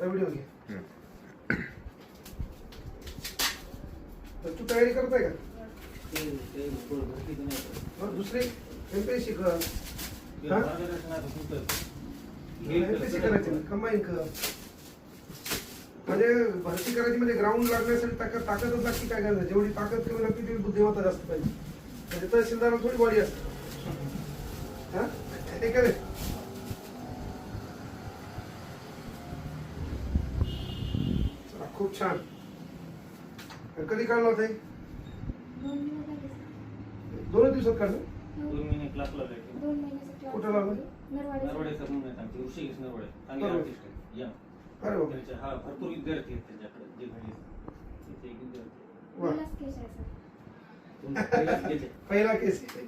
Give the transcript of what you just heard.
आता व्हिडिओ घे. तर तू तयारी करताय का? दुसरी एमपीएससी कर. एमपीएससी करायची ना, कंबाईन कर. म्हणजे भरती करायची म्हणजे ग्राउंड लागण्यासाठी ताकदच लागते. काय करायचं, जेवढी ताकद कमी लागते तेवढी बुद्धिमत्ता जास्त पाहिजे. म्हणजे तहसीलदाराला थोडी बॉडी असते. हा ते करे. खूप छान. कधी काढला होता? 2 दिवसात काढलं. 2 महिने क्लासला जायचे. कुठं लावलं? नरवडे सर म्हणून आहेत आमचे, ऋषिकेश नरवडे, चांगले आर्टिस्ट आहेत. या अरे वा. त्यांचे हा भरपूर विद्यार्थी आहेत त्यांच्याकडे, जे घरी तिथे एक विद्यार्थी. वा. पहिला केस आहे.